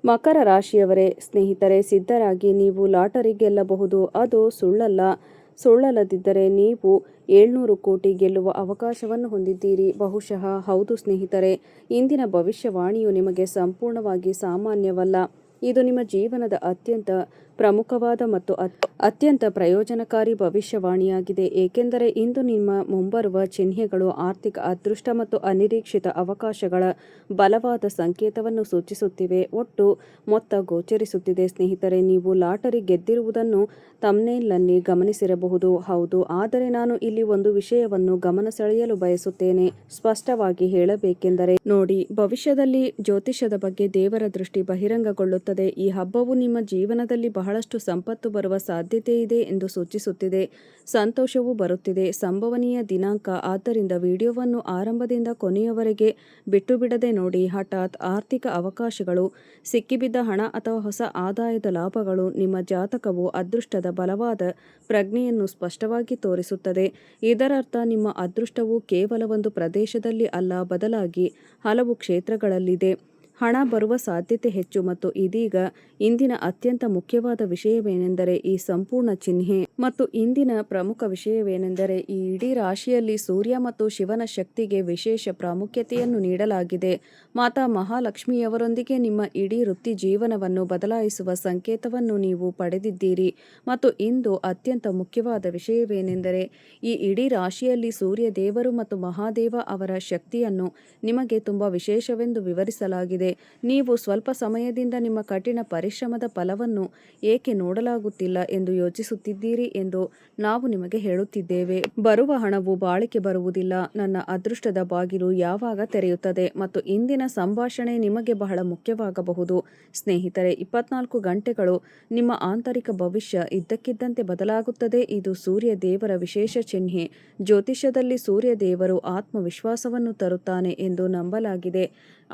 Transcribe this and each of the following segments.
ಮಕರ ರಾಶಿಯವರೇ, ಸ್ನೇಹಿತರೆ, ಸಿದ್ಧರಾಗಿ. ನೀವು ಲಾಟರಿ ಗೆಲ್ಲಬಹುದು. ಅದು ಸುಳ್ಳಲ್ಲದಿದ್ದರೆ ನೀವು 700 ಕೋಟಿ ಗೆಲ್ಲುವ ಅವಕಾಶವನ್ನು ಹೊಂದಿದ್ದೀರಿ. ಬಹುಶಃ ಹೌದು ಸ್ನೇಹಿತರೆ, ಇಂದಿನ ಭವಿಷ್ಯವಾಣಿಯು ನಿಮಗೆ ಸಂಪೂರ್ಣವಾಗಿ ಸಾಮಾನ್ಯವಲ್ಲ. ಇದು ನಿಮ್ಮ ಜೀವನದ ಅತ್ಯಂತ ಪ್ರಮುಖವಾದ ಮತ್ತು ಅತ್ಯಂತ ಪ್ರಯೋಜನಕಾರಿ ಭವಿಷ್ಯವಾಣಿಯಾಗಿದೆ. ಏಕೆಂದರೆ ಇಂದು ನಿಮ್ಮ ಮುಂಬರುವ ಚಿಹ್ನೆಗಳು ಆರ್ಥಿಕ ಅದೃಷ್ಟ ಮತ್ತು ಅನಿರೀಕ್ಷಿತ ಅವಕಾಶಗಳ ಬಲವಾದ ಸಂಕೇತವನ್ನು ಸೂಚಿಸುತ್ತಿವೆ. ಒಟ್ಟು ಮೊತ್ತ ಗೋಚರಿಸುತ್ತಿದೆ. ಸ್ನೇಹಿತರೆ, ನೀವು ಲಾಟರಿ ಗೆದ್ದಿರುವುದನ್ನು ಥಂಬ್ನೇಲ್ನಲ್ಲಿ ಗಮನಿಸಿರಬಹುದು. ಹೌದು, ಆದರೆ ನಾನು ಇಲ್ಲಿ ಒಂದು ವಿಷಯವನ್ನು ಗಮನ ಸೆಳೆಯಲು ಬಯಸುತ್ತೇನೆ. ಸ್ಪಷ್ಟವಾಗಿ ಹೇಳಬೇಕೆಂದರೆ ನೋಡಿ, ಭವಿಷ್ಯದಲ್ಲಿ ಜ್ಯೋತಿಷ್ಯದ ಬಗ್ಗೆ ದೇವರ ದೃಷ್ಟಿ ಬಹಿರಂಗಗೊಳ್ಳುತ್ತದೆ. ಈ ಹಬ್ಬವು ನಿಮ್ಮ ಜೀವನದಲ್ಲಿ ಬಹಳಷ್ಟು ಸಂಪತ್ತು ಬರುವ ಸಾಧ್ಯತೆ ಇದೆ ಎಂದು ಸೂಚಿಸುತ್ತಿದೆ. ಸಂತೋಷವೂ ಬರುತ್ತಿದೆ. ಸಂಭವನೀಯ ದಿನಾಂಕ. ಆದ್ದರಿಂದ ವಿಡಿಯೋವನ್ನು ಆರಂಭದಿಂದ ಕೊನೆಯವರೆಗೆ ಬಿಟ್ಟುಬಿಡದೆ ನೋಡಿ. ಹಠಾತ್ ಆರ್ಥಿಕ ಅವಕಾಶಗಳು, ಸಿಕ್ಕಿಬಿದ್ದ ಹಣ ಅಥವಾ ಹೊಸ ಆದಾಯದ ಲಾಭಗಳು. ನಿಮ್ಮ ಜಾತಕವು ಅದೃಷ್ಟದ ಬಲವಾದ ಪ್ರಜ್ಞೆಯನ್ನು ಸ್ಪಷ್ಟವಾಗಿ ತೋರಿಸುತ್ತದೆ. ಇದರರ್ಥ ನಿಮ್ಮ ಅದೃಷ್ಟವು ಕೇವಲ ಒಂದು ಪ್ರದೇಶದಲ್ಲಿ ಅಲ್ಲ, ಬದಲಾಗಿ ಹಲವು ಕ್ಷೇತ್ರಗಳಲ್ಲಿದೆ. ಹಣ ಬರುವ ಸಾಧ್ಯತೆ ಹೆಚ್ಚು. ಮತ್ತು ಇದೀಗ ಇಂದಿನ ಅತ್ಯಂತ ಮುಖ್ಯವಾದ ವಿಷಯವೇನೆಂದರೆ ಈ ಸಂಪೂರ್ಣ ಚಿಹ್ನೆ. ಮತ್ತು ಇಂದಿನ ಪ್ರಮುಖ ವಿಷಯವೇನೆಂದರೆ ಈ ಇಡೀ ರಾಶಿಯಲ್ಲಿ ಸೂರ್ಯ ಮತ್ತು ಶಿವನ ಶಕ್ತಿಗೆ ವಿಶೇಷ ಪ್ರಾಮುಖ್ಯತೆಯನ್ನು ನೀಡಲಾಗಿದೆ. ಮಾತಾ ಮಹಾಲಕ್ಷ್ಮಿಯವರೊಂದಿಗೆ ನಿಮ್ಮ ಇಡೀ ವೃತ್ತಿ ಜೀವನವನ್ನು ಬದಲಾಯಿಸುವ ಸಂಕೇತವನ್ನು ನೀವು ಪಡೆದಿದ್ದೀರಿ. ಮತ್ತು ಇಂದು ಅತ್ಯಂತ ಮುಖ್ಯವಾದ ವಿಷಯವೇನೆಂದರೆ ಈ ಇಡೀ ರಾಶಿಯಲ್ಲಿ ಸೂರ್ಯ ದೇವರು ಮತ್ತು ಮಹಾದೇವ ಅವರ ಶಕ್ತಿಯನ್ನು ನಿಮಗೆ ತುಂಬಾ ವಿಶೇಷವೆಂದು ವಿವರಿಸಲಾಗಿದೆ. ನೀವು ಸ್ವಲ್ಪ ಸಮಯದಿಂದ ನಿಮ್ಮ ಕಠಿಣ ಪರಿಶ್ರಮದ ಫಲವನ್ನು ಏಕೆ ನೋಡಲಾಗುತ್ತಿಲ್ಲ ಎಂದು ಯೋಚಿಸುತ್ತಿದ್ದೀರಿ ಎಂದು ನಾವು ನಿಮಗೆ ಹೇಳುತ್ತಿದ್ದೇವೆ. ಬರುವ ಹಣವು ಬಾಳಿಕೆ ಬರುವುದಿಲ್ಲ. ನನ್ನ ಅದೃಷ್ಟದ ಬಾಗಿಲು ಯಾವಾಗ ತೆರೆಯುತ್ತದೆ? ಮತ್ತು ಇಂದಿನ ಸಂಭಾಷಣೆ ನಿಮಗೆ ಬಹಳ ಮುಖ್ಯವಾಗಬಹುದು. ಸ್ನೇಹಿತರೆ, 24 ಗಂಟೆಗಳು ನಿಮ್ಮ ಆಂತರಿಕ ಭವಿಷ್ಯ ಇದ್ದಕ್ಕಿದ್ದಂತೆ ಬದಲಾಗುತ್ತದೆ. ಇದು ಸೂರ್ಯ ದೇವರ ವಿಶೇಷ ಚಿಹ್ನೆ. ಜ್ಯೋತಿಷ್ಯದಲ್ಲಿ ಸೂರ್ಯ ದೇವರು ಆತ್ಮವಿಶ್ವಾಸವನ್ನು ತರುತ್ತಾನೆ ಎಂದು ನಂಬಲಾಗಿದೆ.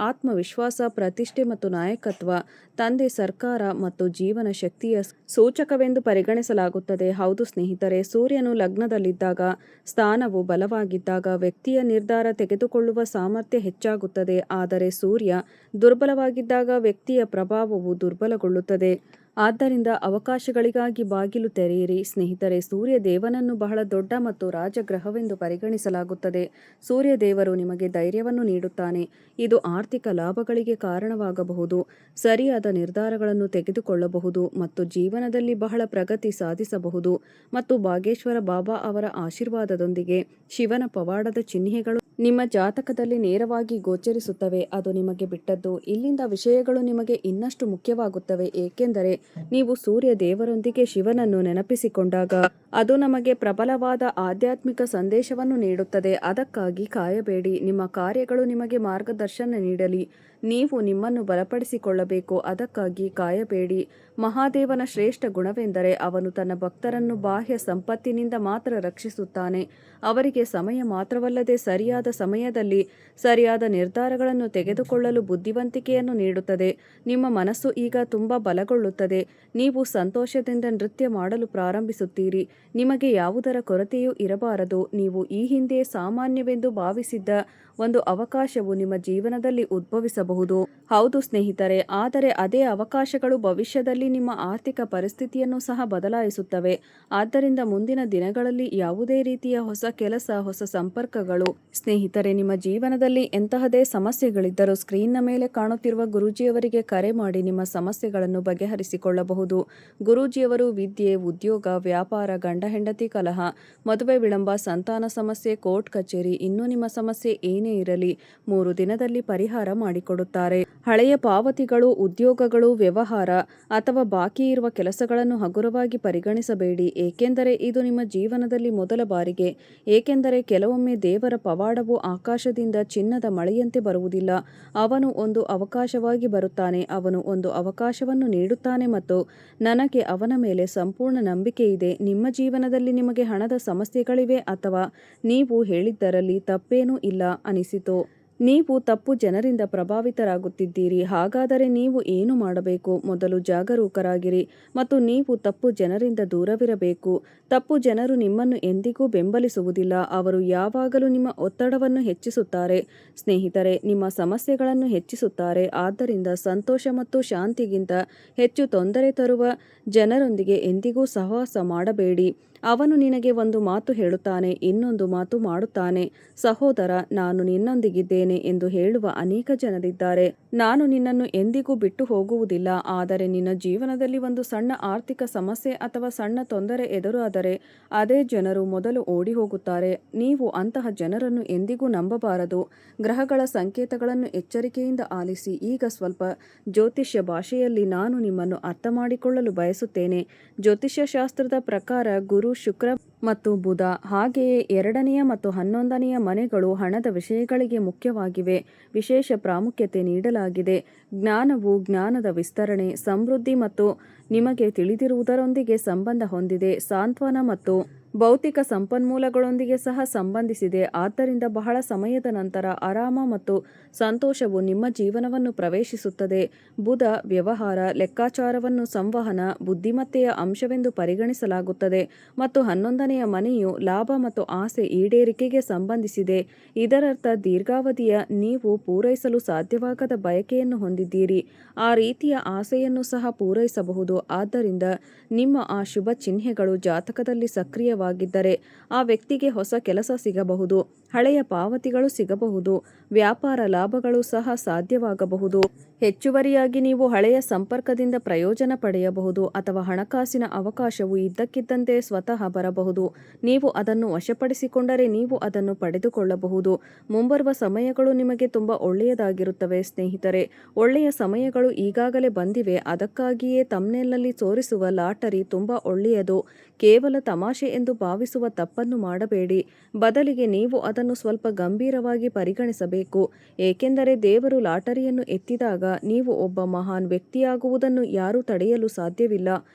ಆತ್ಮವಿಶ್ವಾಸ, ಪ್ರತಿಷ್ಠೆ ಮತ್ತು ನಾಯಕತ್ವ, ತಂದೆ, ಸರ್ಕಾರ ಮತ್ತು ಜೀವನ ಶಕ್ತಿಯ ಸೂಚಕವೆಂದು ಪರಿಗಣಿಸಲಾಗುತ್ತದೆ. ಹೌದು ಸ್ನೇಹಿತರೆ, ಸೂರ್ಯನು ಲಗ್ನದಲ್ಲಿದ್ದಾಗ, ಸ್ಥಾನವು ಬಲವಾಗಿದ್ದಾಗ ವ್ಯಕ್ತಿಯ ನಿರ್ಧಾರ ತೆಗೆದುಕೊಳ್ಳುವ ಸಾಮರ್ಥ್ಯ ಹೆಚ್ಚಾಗುತ್ತದೆ. ಆದರೆ ಸೂರ್ಯ ದುರ್ಬಲವಾಗಿದ್ದಾಗ ವ್ಯಕ್ತಿಯ ಪ್ರಭಾವವು ದುರ್ಬಲಗೊಳ್ಳುತ್ತದೆ. ಆದ್ದರಿಂದ ಅವಕಾಶಗಳಿಗಾಗಿ ಬಾಗಿಲು ತೆರೆಯಿರಿ. ಸ್ನೇಹಿತರೆ, ಸೂರ್ಯ ದೇವನನ್ನು ಬಹಳ ದೊಡ್ಡ ಮತ್ತು ರಾಜಗ್ರಹವೆಂದು ಪರಿಗಣಿಸಲಾಗುತ್ತದೆ. ಸೂರ್ಯ ದೇವರು ನಿಮಗೆ ಧೈರ್ಯವನ್ನು ನೀಡುತ್ತಾನೆ. ಇದು ಆರ್ಥಿಕ ಲಾಭಗಳಿಗೆ ಕಾರಣವಾಗಬಹುದು, ಸರಿಯಾದ ನಿರ್ಧಾರಗಳನ್ನು ತೆಗೆದುಕೊಳ್ಳಬಹುದು ಮತ್ತು ಜೀವನದಲ್ಲಿ ಬಹಳ ಪ್ರಗತಿ ಸಾಧಿಸಬಹುದು. ಮತ್ತು ಭಾಗೇಶ್ವರ ಬಾಬಾ ಅವರ ಆಶೀರ್ವಾದದೊಂದಿಗೆ ಶಿವನ ಪವಾಡದ ಚಿಹ್ನೆಗಳು ನಿಮ್ಮ ಜಾತಕದಲ್ಲಿ ನೇರವಾಗಿ ಗೋಚರಿಸುತ್ತವೆ. ಅದು ನಿಮಗೆ ಬಿಟ್ಟದ್ದು. ಇಲ್ಲಿಂದ ವಿಷಯಗಳು ನಿಮಗೆ ಇನ್ನಷ್ಟು ಮುಖ್ಯವಾಗುತ್ತವೆ, ಏಕೆಂದರೆ ನೀವು ಸೂರ್ಯ ದೇವರೊಂದಿಗೆ ಶಿವನನ್ನು ನೆನಪಿಸಿಕೊಂಡಾಗ ಅದು ನಮಗೆ ಪ್ರಬಲವಾದ ಆಧ್ಯಾತ್ಮಿಕ ಸಂದೇಶವನ್ನು ನೀಡುತ್ತದೆ. ಅದಕ್ಕಾಗಿ ಕಾಯಬೇಡಿ. ನಿಮ್ಮ ಕಾರ್ಯಗಳು ನಿಮಗೆ ಮಾರ್ಗದರ್ಶನ ನೀಡಲಿ. ನೀವು ನಿಮ್ಮನ್ನು ಬಲಪಡಿಸಿಕೊಳ್ಳಬೇಕು. ಅದಕ್ಕಾಗಿ ಕಾಯಬೇಡಿ. ಮಹಾದೇವನ ಶ್ರೇಷ್ಠ ಗುಣವೆಂದರೆ ಅವನು ತನ್ನ ಭಕ್ತರನ್ನು ಬಾಹ್ಯ ಸಂಪತ್ತಿನಿಂದ ಮಾತ್ರ ರಕ್ಷಿಸುತ್ತಾನೆ. ಅವರಿಗೆ ಸಮಯ ಮಾತ್ರವಲ್ಲದೆ ಸರಿಯಾದ ಸಮಯದಲ್ಲಿ ಸರಿಯಾದ ನಿರ್ಧಾರಗಳನ್ನು ತೆಗೆದುಕೊಳ್ಳಲು ಬುದ್ಧಿವಂತಿಕೆಯನ್ನು ನೀಡುತ್ತದೆ. ನಿಮ್ಮ ಮನಸ್ಸು ಈಗ ತುಂಬಾ ಬಲಗೊಳ್ಳುತ್ತದೆ. ನೀವು ಸಂತೋಷದಿಂದ ನೃತ್ಯ ಮಾಡಲು ಪ್ರಾರಂಭಿಸುತ್ತೀರಿ. ನಿಮಗೆ ಯಾವುದರ ಕೊರತೆಯೂ ಇರಬಾರದು. ನೀವು ಈ ಹಿಂದೆ ಸಾಮಾನ್ಯವೆಂದು ಭಾವಿಸಿದ್ದ ಒಂದು ಅವಕಾಶವು ನಿಮ್ಮ ಜೀವನದಲ್ಲಿ ಉದ್ಭವಿಸಬಹುದು. ಹೌದು ಸ್ನೇಹಿತರೆ, ಆದರೆ ಅದೇ ಅವಕಾಶಗಳು ಭವಿಷ್ಯದಲ್ಲಿ ನಿಮ್ಮ ಆರ್ಥಿಕ ಪರಿಸ್ಥಿತಿಯನ್ನು ಸಹ ಬದಲಾಯಿಸುತ್ತವೆ. ಆದ್ದರಿಂದ ಮುಂದಿನ ದಿನಗಳಲ್ಲಿ ಯಾವುದೇ ರೀತಿಯ ಹೊಸ ಕೆಲಸ, ಹೊಸ ಸಂಪರ್ಕಗಳು. ಸ್ನೇಹಿತರೆ, ನಿಮ್ಮ ಜೀವನದಲ್ಲಿ ಎಂತಹದೇ ಸಮಸ್ಯೆಗಳಿದ್ದರೂ ಸ್ಕ್ರೀನ್ನ ಮೇಲೆ ಕಾಣುತ್ತಿರುವ ಗುರೂಜಿಯವರಿಗೆ ಕರೆ ಮಾಡಿ ನಿಮ್ಮ ಸಮಸ್ಯೆಗಳನ್ನು ಬಗೆಹರಿಸಿಕೊಳ್ಳಬಹುದು. ಗುರೂಜಿಯವರು ವಿದ್ಯೆ, ಉದ್ಯೋಗ, ವ್ಯಾಪಾರ, ಗಂಡ ಹೆಂಡತಿ ಕಲಹ, ಮದುವೆ ವಿಳಂಬ, ಸಂತಾನ ಸಮಸ್ಯೆ, ಕೋರ್ಟ್ ಕಚೇರಿ, ಇನ್ನೂ ನಿಮ್ಮ ಸಮಸ್ಯೆ ಏನೇ ಇರಲಿ 3 ದಿನದಲ್ಲಿ ಪರಿಹಾರ ಮಾಡಿಕೊಡುತ್ತಾರೆ. ಹಳೆಯ ಪಾವತಿಗಳು, ಉದ್ಯೋಗಗಳು, ವ್ಯವಹಾರ ಅಥವಾ ಬಾಕಿ ಇರುವ ಕೆಲಸಗಳನ್ನು ಹಗುರವಾಗಿ ಪರಿಗಣಿಸಬೇಡಿ, ಏಕೆಂದರೆ ಇದು ನಿಮ್ಮ ಜೀವನದಲ್ಲಿ ಮೊದಲ ಬಾರಿಗೆ. ಏಕೆಂದರೆ ಕೆಲವೊಮ್ಮೆ ದೇವರ ಪವಾಡವು ಆಕಾಶದಿಂದ ಚಿನ್ನದ ಮಳೆಯಂತೆ ಬರುವುದಿಲ್ಲ. ಅವನು ಒಂದು ಅವಕಾಶವಾಗಿ ಬರುತ್ತಾನೆ. ಅವನು ಒಂದು ಅವಕಾಶವನ್ನು ನೀಡುತ್ತಾನೆ ಮತ್ತು ನನಗೆ ಅವನ ಮೇಲೆ ಸಂಪೂರ್ಣ ನಂಬಿಕೆ ಇದೆ. ನಿಮ್ಮ ಜೀವನದಲ್ಲಿ ನಿಮಗೆ ಹಣದ ಸಮಸ್ಯೆಗಳಿವೆ ಅಥವಾ ನೀವು ಹೇಳಿದ್ದರಲ್ಲಿ ತಪ್ಪೇನೂ ಇಲ್ಲ ಅನಿಸಿತು. ನೀವು ತಪ್ಪು ಜನರಿಂದ ಪ್ರಭಾವಿತರಾಗುತ್ತಿದ್ದೀರಿ. ಹಾಗಾದರೆ ನೀವು ಏನು ಮಾಡಬೇಕು? ಮೊದಲು ಜಾಗರೂಕರಾಗಿರಿ ಮತ್ತು ನೀವು ತಪ್ಪು ಜನರಿಂದ ದೂರವಿರಬೇಕು. ತಪ್ಪು ಜನರು ನಿಮ್ಮನ್ನು ಎಂದಿಗೂ ಬೆಂಬಲಿಸುವುದಿಲ್ಲ. ಅವರು ಯಾವಾಗಲೂ ನಿಮ್ಮ ಒತ್ತಡವನ್ನು ಹೆಚ್ಚಿಸುತ್ತಾರೆ. ಸ್ನೇಹಿತರೆ, ನಿಮ್ಮ ಸಮಸ್ಯೆಗಳನ್ನು ಹೆಚ್ಚಿಸುತ್ತಾರೆ. ಆದ್ದರಿಂದ ಸಂತೋಷ ಮತ್ತು ಶಾಂತಿಗಿಂತ ಹೆಚ್ಚು ತೊಂದರೆ ತರುವ ಜನರೊಂದಿಗೆ ಎಂದಿಗೂ ಸಹವಾಸ ಮಾಡಬೇಡಿ. ಅವನು ನಿನಗೆ ಒಂದು ಮಾತು ಹೇಳುತ್ತಾನೆ, ಇನ್ನೊಂದು ಮಾತು ಮಾಡುತ್ತಾನೆ. ಸಹೋದರ, ನಾನು ನಿನ್ನೊಂದಿಗಿದ್ದೇನೆ ಎಂದು ಹೇಳುವ ಅನೇಕ ಜನರಿದ್ದಾರೆ. ನಾನು ನಿನ್ನನ್ನು ಎಂದಿಗೂ ಬಿಟ್ಟು ಹೋಗುವುದಿಲ್ಲ. ಆದರೆ ನಿನ್ನ ಜೀವನದಲ್ಲಿ ಒಂದು ಸಣ್ಣ ಆರ್ಥಿಕ ಸಮಸ್ಯೆ ಅಥವಾ ಸಣ್ಣ ತೊಂದರೆ ಎದುರಾದರೆ ಅದೇ ಜನರು ಮೊದಲು ಓಡಿ ಹೋಗುತ್ತಾರೆ. ನೀವು ಅಂತಹ ಜನರನ್ನು ಎಂದಿಗೂ ನಂಬಬಾರದು. ಗ್ರಹಗಳ ಸಂಕೇತಗಳನ್ನು ಎಚ್ಚರಿಕೆಯಿಂದ ಆಲಿಸಿ. ಈಗ ಸ್ವಲ್ಪ ಜ್ಯೋತಿಷ್ಯ ಭಾಷೆಯಲ್ಲಿ ನಾನು ನಿಮ್ಮನ್ನು ಅರ್ಥ ಮಾಡಿಕೊಳ್ಳಲು ಬಯಸುತ್ತೇನೆ. ಜ್ಯೋತಿಷ್ಯ ಶಾಸ್ತ್ರದ ಪ್ರಕಾರ ಗುರು, ಶುಕ್ರ ಮತ್ತು ಬುಧ, ಹಾಗೆಯೇ 2ನೇ ಮತ್ತು 11ನೇ ಮನೆಗಳು ಹಣದ ವಿಷಯಗಳಿಗೆ ಮುಖ್ಯವಾಗಿವೆ. ವಿಶೇಷ ಪ್ರಾಮುಖ್ಯತೆ ನೀಡಲಾಗಿದೆ. ಜ್ಞಾನವು ಜ್ಞಾನದ ವಿಸ್ತರಣೆ, ಸಮೃದ್ಧಿ ಮತ್ತು ನಿಮಗೆ ತಿಳಿದಿರುವುದರೊಂದಿಗೆ ಸಂಬಂಧ ಹೊಂದಿದೆ. ಸಾಂತ್ವನ ಮತ್ತು ಭೌತಿಕ ಸಂಪನ್ಮೂಲಗಳೊಂದಿಗೆ ಸಹ ಸಂಬಂಧಿಸಿದೆ. ಆದ್ದರಿಂದ ಬಹಳ ಸಮಯದ ನಂತರ ಆರಾಮ ಮತ್ತು ಸಂತೋಷವು ನಿಮ್ಮ ಜೀವನವನ್ನು ಪ್ರವೇಶಿಸುತ್ತದೆ. ಬುಧ ವ್ಯವಹಾರ, ಲೆಕ್ಕಾಚಾರವನ್ನು ಸಂವಹನ, ಬುದ್ಧಿಮತ್ತೆಯ ಅಂಶವೆಂದು ಪರಿಗಣಿಸಲಾಗುತ್ತದೆ ಮತ್ತು 11ನೇ ಮನೆಯು ಲಾಭ ಮತ್ತು ಆಸೆ ಈಡೇರಿಕೆಗೆ ಸಂಬಂಧಿಸಿದೆ. ಇದರರ್ಥ ದೀರ್ಘಾವಧಿಯ ನೀವು ಪೂರೈಸಲು ಸಾಧ್ಯವಾಗದ ಬಯಕೆಯನ್ನು ಹೊಂದಿದ್ದೀರಿ. ಆ ರೀತಿಯ ಆಸೆಯನ್ನು ಸಹ ಪೂರೈಸಬಹುದು. ಆದ್ದರಿಂದ ನಿಮ್ಮ ಆ ಶುಭ ಚಿಹ್ನೆಗಳು ಜಾತಕದಲ್ಲಿ ಸಕ್ರಿಯವಾಗಿದ್ದರೆ ಆ ವ್ಯಕ್ತಿಗೆ ಹೊಸ ಕೆಲಸ ಸಿಗಬಹುದು, ಹಳೆಯ ಪಾವತಿಗಳು ಸಿಗಬಹುದು, ವ್ಯಾಪಾರ ಲಾಭಗಳು ಸಹ ಸಾಧ್ಯವಾಗಬಹುದು. ಹೆಚ್ಚುವರಿಯಾಗಿ ನೀವು ಹಳೆಯ ಸಂಪರ್ಕದಿಂದ ಪ್ರಯೋಜನ ಪಡೆಯಬಹುದು ಅಥವಾ ಹಣಕಾಸಿನ ಅವಕಾಶವು ಇದ್ದಕ್ಕಿದ್ದಂತೆ ಸ್ವತಃ ಬರಬಹುದು. ನೀವು ಅದನ್ನು ವಶಪಡಿಸಿಕೊಂಡರೆ ನೀವು ಅದನ್ನು ಪಡೆದುಕೊಳ್ಳಬಹುದು. ಮುಂಬರುವ ಸಮಯಗಳು ನಿಮಗೆ ತುಂಬ ಒಳ್ಳೆಯದಾಗಿರುತ್ತವೆ. ಸ್ನೇಹಿತರೆ, ಒಳ್ಳೆಯ ಸಮಯಗಳು ಈಗಾಗಲೇ ಬಂದಿವೆ. ಅದಕ್ಕಾಗಿಯೇ ತಮ್ನೇಲ್ನಲ್ಲಿ ತೋರಿಸುವ ಲಾಟರಿ ತುಂಬ ಒಳ್ಳೆಯದು. ಕೇವಲ ತಮಾಷೆ ಎಂದು ಭಾವಿಸುವ ತಪ್ಪನ್ನು ಮಾಡಬೇಡಿ. ಬದಲಿಗೆ ನೀವು ಅದನ್ನು ಸ್ವಲ್ಪ ಗಂಭೀರವಾಗಿ ಪರಿಗಣಿಸಬೇಕು. ಏಕೆಂದರೆ ದೇವರು ಲಾಟರಿಯನ್ನು ಎತ್ತಿದಾಗ ನೀವು ಒಬ್ಬ ಮಹಾನ್ ವ್ಯಕ್ತಿಯಾಗುವುದನ್ನು ಯಾರೂ ತಡೆಯಲು ಸಾಧ್ಯವಿಲ್ಲ.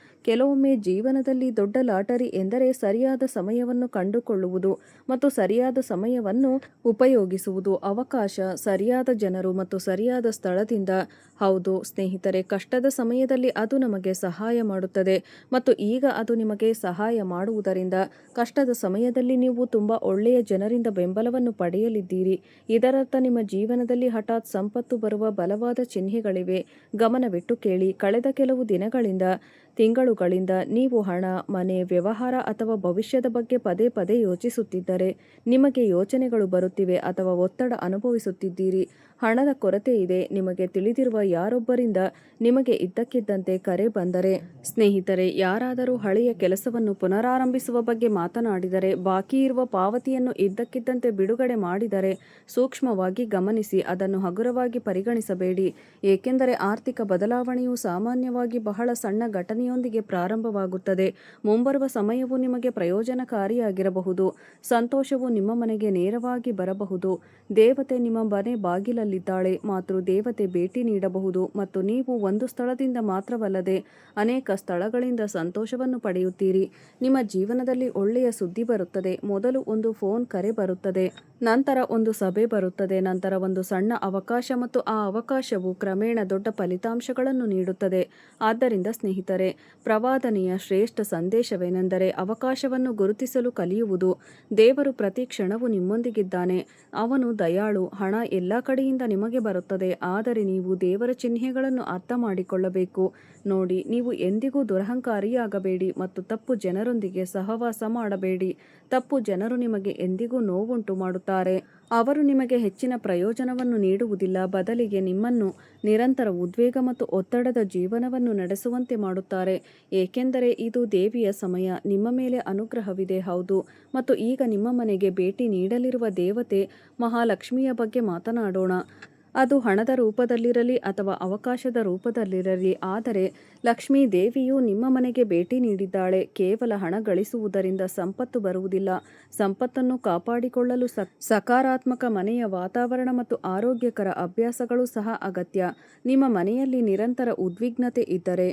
ಕೆಲವೊಮ್ಮೆ ಜೀವನದಲ್ಲಿ ದೊಡ್ಡ ಲಾಟರಿ ಎಂದರೆ ಸರಿಯಾದ ಸಮಯವನ್ನು ಕಂಡುಕೊಳ್ಳುವುದು ಮತ್ತು ಸರಿಯಾದ ಸಮಯವನ್ನು ಉಪಯೋಗಿಸುವುದು. ಅವಕಾಶ, ಸರಿಯಾದ ಜನರು ಮತ್ತು ಸರಿಯಾದ ಸ್ಥಳದಿಂದ. ಹೌದು ಸ್ನೇಹಿತರೆ, ಕಷ್ಟದ ಸಮಯದಲ್ಲಿ ಅದು ನಮಗೆ ಸಹಾಯ ಮಾಡುತ್ತದೆ ಮತ್ತು ಈಗ ಅದು ನಿಮಗೆ ಸಹಾಯ ಮಾಡುವುದರಿಂದ ಕಷ್ಟದ ಸಮಯದಲ್ಲಿ ನೀವು ತುಂಬ ಒಳ್ಳೆಯ ಜನರಿಂದ ಬೆಂಬಲವನ್ನು ಪಡೆಯಲಿದ್ದೀರಿ. ಇದರರ್ಥ ನಿಮ್ಮ ಜೀವನದಲ್ಲಿ ಹಠಾತ್ ಸಂಪತ್ತು ಬರುವ ಬಲವಾದ ಚಿಹ್ನೆಗಳಿವೆ. ಗಮನವಿಟ್ಟು ಕೇಳಿ. ಕಳೆದ ಕೆಲವು ದಿನಗಳಿಂದ, ತಿಂಗಳುಗಳಿಂದ ನೀವು ಹಣ, ಮನೆ, ವ್ಯವಹಾರ ಅಥವಾ ಭವಿಷ್ಯದ ಬಗ್ಗೆ ಪದೇ ಪದೇ ಯೋಚಿಸುತ್ತಿದ್ದರೆ ನಿಮಗೆ ಯೋಚನೆಗಳು ಬರುತ್ತಿವೆ ಅಥವಾ ಒತ್ತಡ ಅನುಭವಿಸುತ್ತಿದ್ದೀರಿ. ಹಣದ ಕೊರತೆ ಇದೆ. ನಿಮಗೆ ತಿಳಿದಿರುವ ಯಾರೊಬ್ಬರಿಂದ ನಿಮಗೆ ಇದ್ದಕ್ಕಿದ್ದಂತೆ ಕರೆ ಬಂದರೆ, ಸ್ನೇಹಿತರೆ, ಯಾರಾದರೂ ಹಳೆಯ ಕೆಲಸವನ್ನು ಪುನರಾರಂಭಿಸುವ ಬಗ್ಗೆ ಮಾತನಾಡಿದರೆ, ಬಾಕಿ ಇರುವ ಪಾವತಿಯನ್ನು ಇದ್ದಕ್ಕಿದ್ದಂತೆ ಬಿಡುಗಡೆ ಮಾಡಿದರೆ ಸೂಕ್ಷ್ಮವಾಗಿ ಗಮನಿಸಿ. ಅದನ್ನು ಹಗುರವಾಗಿ ಪರಿಗಣಿಸಬೇಡಿ. ಏಕೆಂದರೆ ಆರ್ಥಿಕ ಬದಲಾವಣೆಯು ಸಾಮಾನ್ಯವಾಗಿ ಬಹಳ ಸಣ್ಣ ಘಟನೆಯೊಂದಿಗೆ ಪ್ರಾರಂಭವಾಗುತ್ತದೆ. ಮುಂಬರುವ ಸಮಯವು ನಿಮಗೆ ಪ್ರಯೋಜನಕಾರಿಯಾಗಿರಬಹುದು. ಸಂತೋಷವು ನಿಮ್ಮ ಮನೆಗೆ ನೇರವಾಗಿ ಬರಬಹುದು. ದೇವತೆ ನಿಮ್ಮ ಮನೆ ಬಾಗಿಲಲ್ಲಿದ್ದಾಳೆ. ಮಾತೃ ದೇವತೆ ಭೇಟಿ ನೀಡಬಹುದು ಮತ್ತು ನೀವು ಒಂದು ಸ್ಥಳದಿಂದ ಮಾತ್ರವಲ್ಲದೆ ಅನೇಕ ಸ್ಥಳಗಳಿಂದ ಸಂತೋಷವನ್ನು ಪಡೆಯುತ್ತೀರಿ. ನಿಮ್ಮ ಜೀವನದಲ್ಲಿ ಒಳ್ಳೆಯ ಸುದ್ದಿ ಬರುತ್ತದೆ. ಮೊದಲು ಒಂದು ಫೋನ್ ಕರೆ ಬರುತ್ತದೆ, ನಂತರ ಒಂದು ಸಭೆ ಬರುತ್ತದೆ, ನಂತರ ಒಂದು ಸಣ್ಣ ಅವಕಾಶ ಮತ್ತು ಆ ಅವಕಾಶವು ಕ್ರಮೇಣ ದೊಡ್ಡ ಫಲಿತಾಂಶಗಳನ್ನು ನೀಡುತ್ತದೆ. ಆದ್ದರಿಂದ ಸ್ನೇಹಿತರೆ, ಪ್ರವಾದನೆಯ ಶ್ರೇಷ್ಠ ಸಂದೇಶವೇನೆಂದರೆ ಅವಕಾಶವನ್ನು ಗುರುತಿಸಲು ಕಲಿಯುವುದು. ದೇವರು ಪ್ರತಿ ಕ್ಷಣವೂ ನಿಮ್ಮೊಂದಿಗಿದ್ದಾನೆ. ಅವನು ದಯಾಳು. ಹಣ ಎಲ್ಲ ಕಡೆಯಿಂದ ನಿಮಗೆ ಬರುತ್ತದೆ, ಆದರೆ ನೀವು ದೇವರ ಚಿಹ್ನೆಗಳನ್ನು ಅರ್ಥ ಮಾಡಿಕೊಳ್ಳಬೇಕು. ನೋಡಿ, ನೀವು ಎಂದಿಗೂ ದುರಹಂಕಾರಿಯಾಗಬೇಡಿ ಮತ್ತು ತಪ್ಪು ಜನರೊಂದಿಗೆ ಸಹವಾಸ ಮಾಡಬೇಡಿ. ತಪ್ಪು ಜನರು ನಿಮಗೆ ಎಂದಿಗೂ ನೋವುಂಟು ಮಾಡುತ್ತಾರೆ. ಅವರು ನಿಮಗೆ ಹೆಚ್ಚಿನ ಪ್ರಯೋಜನವನ್ನು ನೀಡುವುದಿಲ್ಲ, ಬದಲಿಗೆ ನಿಮ್ಮನ್ನು ನಿರಂತರ ಉದ್ವೇಗ ಮತ್ತು ಒತ್ತಡದ ಜೀವನವನ್ನು ನಡೆಸುವಂತೆ ಮಾಡುತ್ತಾರೆ. ಏಕೆಂದರೆ ಇದು ದೇವಿಯ ಸಮಯ. ನಿಮ್ಮ ಮೇಲೆ ಅನುಗ್ರಹವಿದೆ, ಹೌದು. ಮತ್ತು ಈಗ ನಿಮ್ಮ ಮನೆಗೆ ಭೇಟಿ ನೀಡಲಿರುವ ದೇವತೆ ಮಹಾಲಕ್ಷ್ಮಿಯ ಬಗ್ಗೆ ಮಾತನಾಡೋಣ. ಅದು ಹಣದ ರೂಪದಲ್ಲಿರಲಿ ಅಥವಾ ಅವಕಾಶದ ರೂಪದಲ್ಲಿರಲಿ, ಆದರೆ ಲಕ್ಷ್ಮೀ ದೇವಿಯು ನಿಮ್ಮ ಮನೆಗೆ ಭೇಟಿ ನೀಡಿದ್ದಾಳೆ. ಕೇವಲ ಹಣ ಗಳಿಸುವುದರಿಂದ ಸಂಪತ್ತು ಬರುವುದಿಲ್ಲ. ಸಂಪತ್ತನ್ನು ಕಾಪಾಡಿಕೊಳ್ಳಲು ಸಕಾರಾತ್ಮಕ ಮನೆಯ ವಾತಾವರಣ ಮತ್ತು ಆರೋಗ್ಯಕರ ಅಭ್ಯಾಸಗಳು ಸಹ ಅಗತ್ಯ. ನಿಮ್ಮ ಮನೆಯಲ್ಲಿ ನಿರಂತರ ಉದ್ವಿಗ್ನತೆ ಇದ್ದರೆ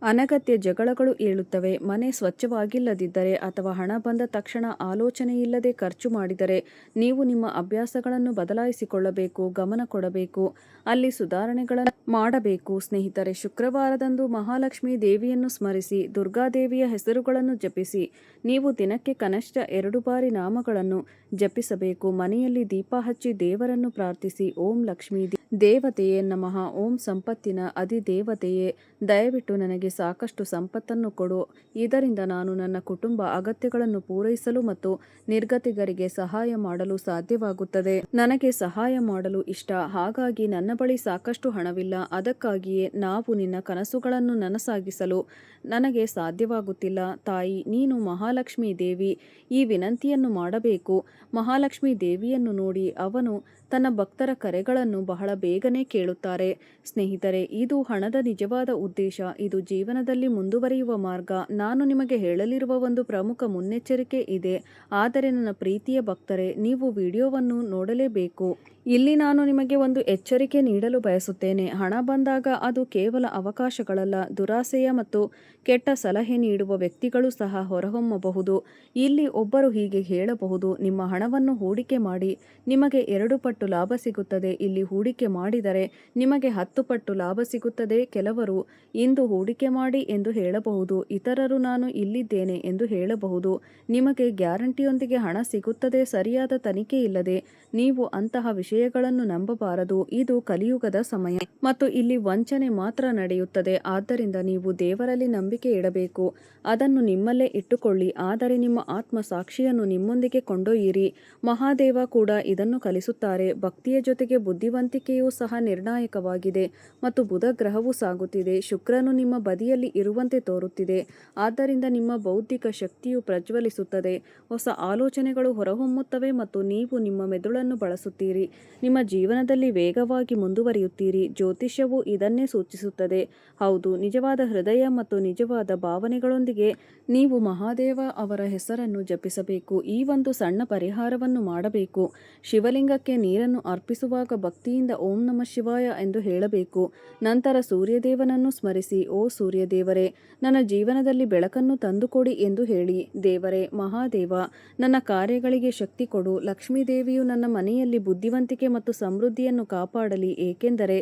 ಅನಗತ್ಯ ಜಗಳಗಳು ಏಳುತ್ತವೆ. ಮನೆ ಸ್ವಚ್ಛವಾಗಿಲ್ಲದಿದ್ದರೆ ಅಥವಾ ಹಣ ಬಂದ ತಕ್ಷಣ ಆಲೋಚನೆಯಿಲ್ಲದೆ ಖರ್ಚು ಮಾಡಿದರೆ ನೀವು ನಿಮ್ಮ ಅಭ್ಯಾಸಗಳನ್ನು ಬದಲಾಯಿಸಿಕೊಳ್ಳಬೇಕು, ಗಮನ ಕೊಡಬೇಕು, ಅಲ್ಲಿ ಸುಧಾರಣೆಗಳನ್ನು ಮಾಡಬೇಕು. ಸ್ನೇಹಿತರೆ, ಶುಕ್ರವಾರದಂದು ಮಹಾಲಕ್ಷ್ಮಿ ದೇವಿಯನ್ನು ಸ್ಮರಿಸಿ, ದುರ್ಗಾದೇವಿಯ ಹೆಸರುಗಳನ್ನು ಜಪಿಸಿ. ನೀವು ದಿನಕ್ಕೆ ಕನಿಷ್ಠ 2 ಬಾರಿ ನಾಮಗಳನ್ನು ಜಪಿಸಬೇಕು. ಮನೆಯಲ್ಲಿ ದೀಪ ಹಚ್ಚಿ ದೇವರನ್ನು ಪ್ರಾರ್ಥಿಸಿ. ಓಂ ಲಕ್ಷ್ಮೀ ದೇವತೆಯೇ ನಮಃ. ಓಂ ಸಂಪತ್ತಿನ ಅಧಿದೇವತೆಯೇ, ದಯವಿಟ್ಟು ನನಗೆ ಸಾಕಷ್ಟು ಸಂಪತ್ತನ್ನು ಕೊಡು. ಇದರಿಂದ ನಾನು ನನ್ನ ಕುಟುಂಬ ಅಗತ್ಯಗಳನ್ನು ಪೂರೈಸಲು ಮತ್ತು ನಿರ್ಗತಿಕರಿಗೆ ಸಹಾಯ ಮಾಡಲು ಸಾಧ್ಯವಾಗುತ್ತದೆ. ನನಗೆ ಸಹಾಯ ಮಾಡಲು ಇಷ್ಟ, ಹಾಗಾಗಿ ನನ್ನ ಬಳಿ ಸಾಕಷ್ಟು ಹಣವಿಲ್ಲ. ಅದಕ್ಕಾಗಿಯೇ ನಾವು ನಿನ್ನ ಕನಸುಗಳನ್ನು ನನಸಾಗಿಸಲು ನನಗೆ ಸಾಧ್ಯವಾಗುತ್ತಿಲ್ಲ. ತಾಯಿ, ನೀನು ಮಹಾಲಕ್ಷ್ಮೀ ದೇವಿ, ಈ ವಿನಂತಿಯನ್ನು ಮಾಡಬೇಕು. ಮಹಾಲಕ್ಷ್ಮೀ ದೇವಿಯನ್ನು ನೋಡಿ ಅವನು ತನ್ನ ಭಕ್ತರ ಕರೆಗಳನ್ನು ಬಹಳ ಬೇಗನೆ ಕೇಳುತ್ತಾರೆ. ಸ್ನೇಹಿತರೆ, ಇದು ಹಣದ ನಿಜವಾದ ಉದ್ದೇಶ. ಇದು ಜೀವನದಲ್ಲಿ ಮುಂದುವರಿಯುವ ಮಾರ್ಗ. ನಾನು ನಿಮಗೆ ಹೇಳಲಿರುವ ಒಂದು ಪ್ರಮುಖ ಮುನ್ನೆಚ್ಚರಿಕೆ ಇದೆ. ಆದರೆ ನನ್ನ ಪ್ರೀತಿಯ ಭಕ್ತರೇ, ನೀವು ವಿಡಿಯೋವನ್ನು ನೋಡಲೇಬೇಕು. ಇಲ್ಲಿ ನಾನು ನಿಮಗೆ ಒಂದು ಎಚ್ಚರಿಕೆ ನೀಡಲು ಬಯಸುತ್ತೇನೆ. ಹಣ ಬಂದಾಗ ಅದು ಕೇವಲ ಅವಕಾಶಗಳಲ್ಲ, ದುರಾಸೆಯ ಮತ್ತು ಕೆಟ್ಟ ಸಲಹೆ ನೀಡುವ ವ್ಯಕ್ತಿಗಳು ಸಹ ಹೊರಹೊಮ್ಮಬಹುದು. ಇಲ್ಲಿ ಒಬ್ಬರು ಹೀಗೆ ಹೇಳಬಹುದು, ನಿಮ್ಮ ಹಣವನ್ನು ಹೂಡಿಕೆ ಮಾಡಿ, ನಿಮಗೆ 2 ಪಟ್ಟು ಲಾಭ ಸಿಗುತ್ತದೆ. ಇಲ್ಲಿ ಹೂಡಿಕೆ ಮಾಡಿದರೆ ನಿಮಗೆ 10 ಪಟ್ಟು ಲಾಭ ಸಿಗುತ್ತದೆ. ಕೆಲವರು ಇಂದು ಹೂಡಿಕೆ ಮಾಡಿ ಎಂದು ಹೇಳಬಹುದು, ಇತರರು ನಾನು ಇಲ್ಲಿದ್ದೇನೆ ಎಂದು ಹೇಳಬಹುದು. ನಿಮಗೆ ಗ್ಯಾರಂಟಿಯೊಂದಿಗೆ ಹಣ ಸಿಗುತ್ತದೆ. ಸರಿಯಾದ ತನಿಖೆ ಇಲ್ಲದೆ ನೀವು ಅಂತಹ ವಿಷಯಗಳನ್ನು ನಂಬಬಾರದು. ಇದು ಕಲಿಯುಗದ ಸಮಯ ಮತ್ತು ಇಲ್ಲಿ ವಂಚನೆ ಮಾತ್ರ ನಡೆಯುತ್ತದೆ. ಆದ್ದರಿಂದ ನೀವು ದೇವರಲ್ಲಿ ನಂಬಿಕೆ ಇಡಬೇಕು, ಅದನ್ನು ನಿಮ್ಮಲ್ಲೇ ಇಟ್ಟುಕೊಳ್ಳಿ. ಆದರೆ ನಿಮ್ಮ ಆತ್ಮ ಸಾಕ್ಷಿಯನ್ನು ನಿಮ್ಮೊಂದಿಗೆ ಕೊಂಡೊಯ್ಯಿರಿ. ಮಹಾದೇವ ಕೂಡ ಇದನ್ನು ಕಲಿಸುತ್ತಾರೆ. ಭಕ್ತಿಯ ಜೊತೆಗೆ ಬುದ್ಧಿವಂತಿಕೆಯೂ ಸಹ ನಿರ್ಣಾಯಕವಾಗಿದೆ ಮತ್ತು ಬುಧ ಗ್ರಹವು ಸಾಗುತ್ತಿದೆ. ಶುಕ್ರನು ನಿಮ್ಮ ಬದಿಯಲ್ಲಿ ಇರುವಂತೆ ತೋರುತ್ತಿದೆ. ಆದ್ದರಿಂದ ನಿಮ್ಮ ಬೌದ್ಧಿಕ ಶಕ್ತಿಯು ಪ್ರಜ್ವಲಿಸುತ್ತದೆ. ಹೊಸ ಆಲೋಚನೆಗಳು ಹೊರಹೊಮ್ಮುತ್ತವೆ ಮತ್ತು ನೀವು ನಿಮ್ಮ ಮೆದುಳನ್ನು ಬಳಸುತ್ತೀರಿ. ನಿಮ್ಮ ಜೀವನದಲ್ಲಿ ವೇಗವಾಗಿ ಮುಂದುವರಿಯುತ್ತೀರಿ. ಜ್ಯೋತಿಷ್ಯವು ಇದನ್ನೇ ಸೂಚಿಸುತ್ತದೆ. ಹೌದು, ನಿಜವಾದ ಹೃದಯ ಮತ್ತು ನಿಜವಾದ ಭಾವನೆಗಳೊಂದಿಗೆ ನೀವು ಮಹಾದೇವ ಅವರ ಹೆಸರನ್ನು ಜಪಿಸಬೇಕು. ಈ ಒಂದು ಸಣ್ಣ ಪರಿಹಾರವನ್ನು ಮಾಡಬೇಕು. ಶಿವಲಿಂಗಕ್ಕೆ ನೀರನ್ನು ಅರ್ಪಿಸುವಾಗ ಭಕ್ತಿಯಿಂದ ಓಂ ನಮಃ ಶಿವಾಯ ಎಂದು ಹೇಳಬೇಕು. ನಂತರ ಸೂರ್ಯದೇವನನ್ನು ಸ್ಮರಿಸಿ, ಓ ಸೂರ್ಯದೇವರೇ, ನನ್ನ ಜೀವನದಲ್ಲಿ ಬೆಳಕನ್ನು ತಂದುಕೊಡಿ ಎಂದು ಹೇಳಿ. ದೇವರೇ, ಮಹಾದೇವ, ನನ್ನ ಕಾರ್ಯಗಳಿಗೆ ಶಕ್ತಿ ಕೊಡು. ಲಕ್ಷ್ಮೀ ದೇವಿಯು ನನ್ನ ಮನೆಯಲ್ಲಿ ಬುದ್ಧಿವಂತಿಕೆ ಮತ್ತು ಸಮೃದ್ಧಿಯನ್ನು ಕಾಪಾಡಲಿ. ಏಕೆಂದರೆ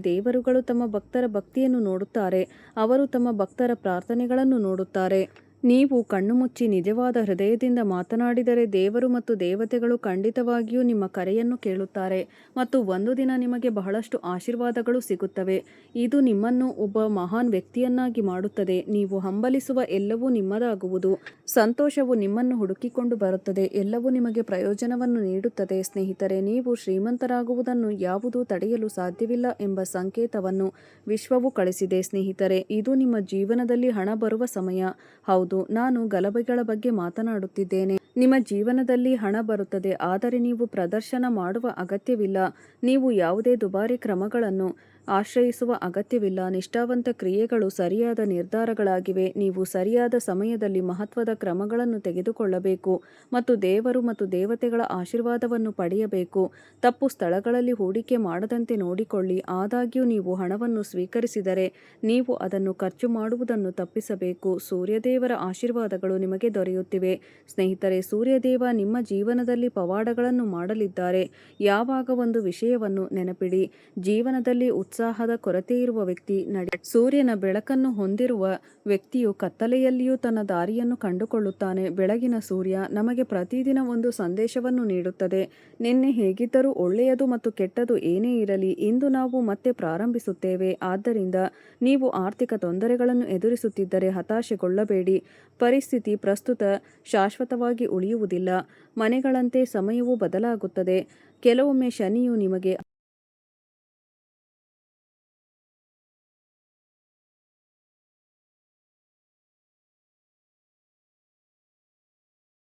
ದೇವರುಗಳು ತಮ್ಮ ಭಕ್ತರ ಭಕ್ತಿಯನ್ನು ನೋಡುತ್ತಾರೆ. ಅವರು ತಮ್ಮ ಭಕ್ತರ ಪ್ರಾರ್ಥನೆಗಳನ್ನು ನೋಡುತ್ತಾರೆ. ನೀವು ಕಣ್ಣು ಮುಚ್ಚಿ ನಿಜವಾದ ಹೃದಯದಿಂದ ಮಾತನಾಡಿದರೆ ದೇವರು ಮತ್ತು ದೇವತೆಗಳು ಖಂಡಿತವಾಗಿಯೂ ನಿಮ್ಮ ಕರೆಯನ್ನು ಕೇಳುತ್ತಾರೆ ಮತ್ತು ಒಂದು ದಿನ ನಿಮಗೆ ಬಹಳಷ್ಟು ಆಶೀರ್ವಾದಗಳು ಸಿಗುತ್ತವೆ. ಇದು ನಿಮ್ಮನ್ನು ಒಬ್ಬ ಮಹಾನ್ ವ್ಯಕ್ತಿಯನ್ನಾಗಿ ಮಾಡುತ್ತದೆ. ನೀವು ಹಂಬಲಿಸುವ ಎಲ್ಲವೂ ನಿಮ್ಮದಾಗುವುದು. ಸಂತೋಷವು ನಿಮ್ಮನ್ನು ಹುಡುಕಿಕೊಂಡು ಬರುತ್ತದೆ. ಎಲ್ಲವೂ ನಿಮಗೆ ಪ್ರಯೋಜನವನ್ನು ನೀಡುತ್ತದೆ. ಸ್ನೇಹಿತರೆ, ನೀವು ಶ್ರೀಮಂತರಾಗುವುದನ್ನು ಯಾವುದೂ ತಡೆಯಲು ಸಾಧ್ಯವಿಲ್ಲ ಎಂಬ ಸಂಕೇತವನ್ನು ವಿಶ್ವವು ಕಳಿಸಿದೆ. ಸ್ನೇಹಿತರೆ, ಇದು ನಿಮ್ಮ ಜೀವನದಲ್ಲಿ ಹಣ ಬರುವ ಸಮಯ. ಹೌದು, ನಾನು ಗಲಭೆಗಳ ಬಗ್ಗೆ ಮಾತನಾಡುತ್ತಿದ್ದೇನೆ. ನಿಮ್ಮ ಜೀವನದಲ್ಲಿ ಹಣ ಬರುತ್ತದೆ, ಆದರೆ ನೀವು ಪ್ರದರ್ಶನ ಮಾಡುವ ಅಗತ್ಯವಿಲ್ಲ. ನೀವು ಯಾವುದೇ ದುಬಾರಿ ಕ್ರಮಗಳನ್ನು ಆಶ್ರಯಿಸುವ ಅಗತ್ಯವಿಲ್ಲ. ನಿಷ್ಠಾವಂತ ಕ್ರಿಯೆಗಳು ಸರಿಯಾದ ನಿರ್ಧಾರಗಳಾಗಿವೆ. ನೀವು ಸರಿಯಾದ ಸಮಯದಲ್ಲಿ ಮಹತ್ವದ ಕ್ರಮಗಳನ್ನು ತೆಗೆದುಕೊಳ್ಳಬೇಕು ಮತ್ತು ದೇವರು ಮತ್ತು ದೇವತೆಗಳ ಆಶೀರ್ವಾದವನ್ನು ಪಡೆಯಬೇಕು. ತಪ್ಪು ಸ್ಥಳಗಳಲ್ಲಿ ಹೂಡಿಕೆ ಮಾಡದಂತೆ ನೋಡಿಕೊಳ್ಳಿ. ಆದಾಗ್ಯೂ ನೀವು ಹಣವನ್ನು ಸ್ವೀಕರಿಸಿದರೆ ನೀವು ಅದನ್ನು ಖರ್ಚು ಮಾಡುವುದನ್ನು ತಪ್ಪಿಸಬೇಕು. ಸೂರ್ಯದೇವರ ಆಶೀರ್ವಾದಗಳು ನಿಮಗೆ ದೊರೆಯುತ್ತಿವೆ. ಸ್ನೇಹಿತರೆ, ಸೂರ್ಯದೇವ ನಿಮ್ಮ ಜೀವನದಲ್ಲಿ ಪವಾಡಗಳನ್ನು ಮಾಡಲಿದ್ದಾರೆ. ಯಾವಾಗ ಒಂದು ವಿಷಯವನ್ನು ನೆನಪಿಡಿ, ಜೀವನದಲ್ಲಿ ಉತ್ಸಾಹದ ಕೊರತೆಯಿರುವ ವ್ಯಕ್ತಿ ಸೂರ್ಯನ ಬೆಳಕನ್ನು ಹೊಂದಿರುವ ವ್ಯಕ್ತಿಯು ಕತ್ತಲೆಯಲ್ಲಿಯೂ ತನ್ನ ದಾರಿಯನ್ನು ಕಂಡುಕೊಳ್ಳುತ್ತಾನೆ. ಬೆಳಗಿನ ಸೂರ್ಯ ನಮಗೆ ಪ್ರತಿದಿನ ಒಂದು ಸಂದೇಶವನ್ನು ನೀಡುತ್ತದೆ. ನಿನ್ನೆ ಹೇಗಿದ್ದರೂ ಒಳ್ಳೆಯದು ಮತ್ತು ಕೆಟ್ಟದು ಏನೇ ಇರಲಿ, ಇಂದು ನಾವು ಮತ್ತೆ ಪ್ರಾರಂಭಿಸುತ್ತೇವೆ. ಆದ್ದರಿಂದ ನೀವು ಆರ್ಥಿಕ ತೊಂದರೆಗಳನ್ನು ಎದುರಿಸುತ್ತಿದ್ದರೆ ಹತಾಶೆಗೊಳ್ಳಬೇಡಿ. ಪರಿಸ್ಥಿತಿ ಪ್ರಸ್ತುತ ಶಾಶ್ವತವಾಗಿ ಉಳಿಯುವುದಿಲ್ಲ. ಮನೆಗಳಂತೆ ಸಮಯವು ಬದಲಾಗುತ್ತದೆ. ಕೆಲವೊಮ್ಮೆ ಶನಿಯು ನಿಮಗೆ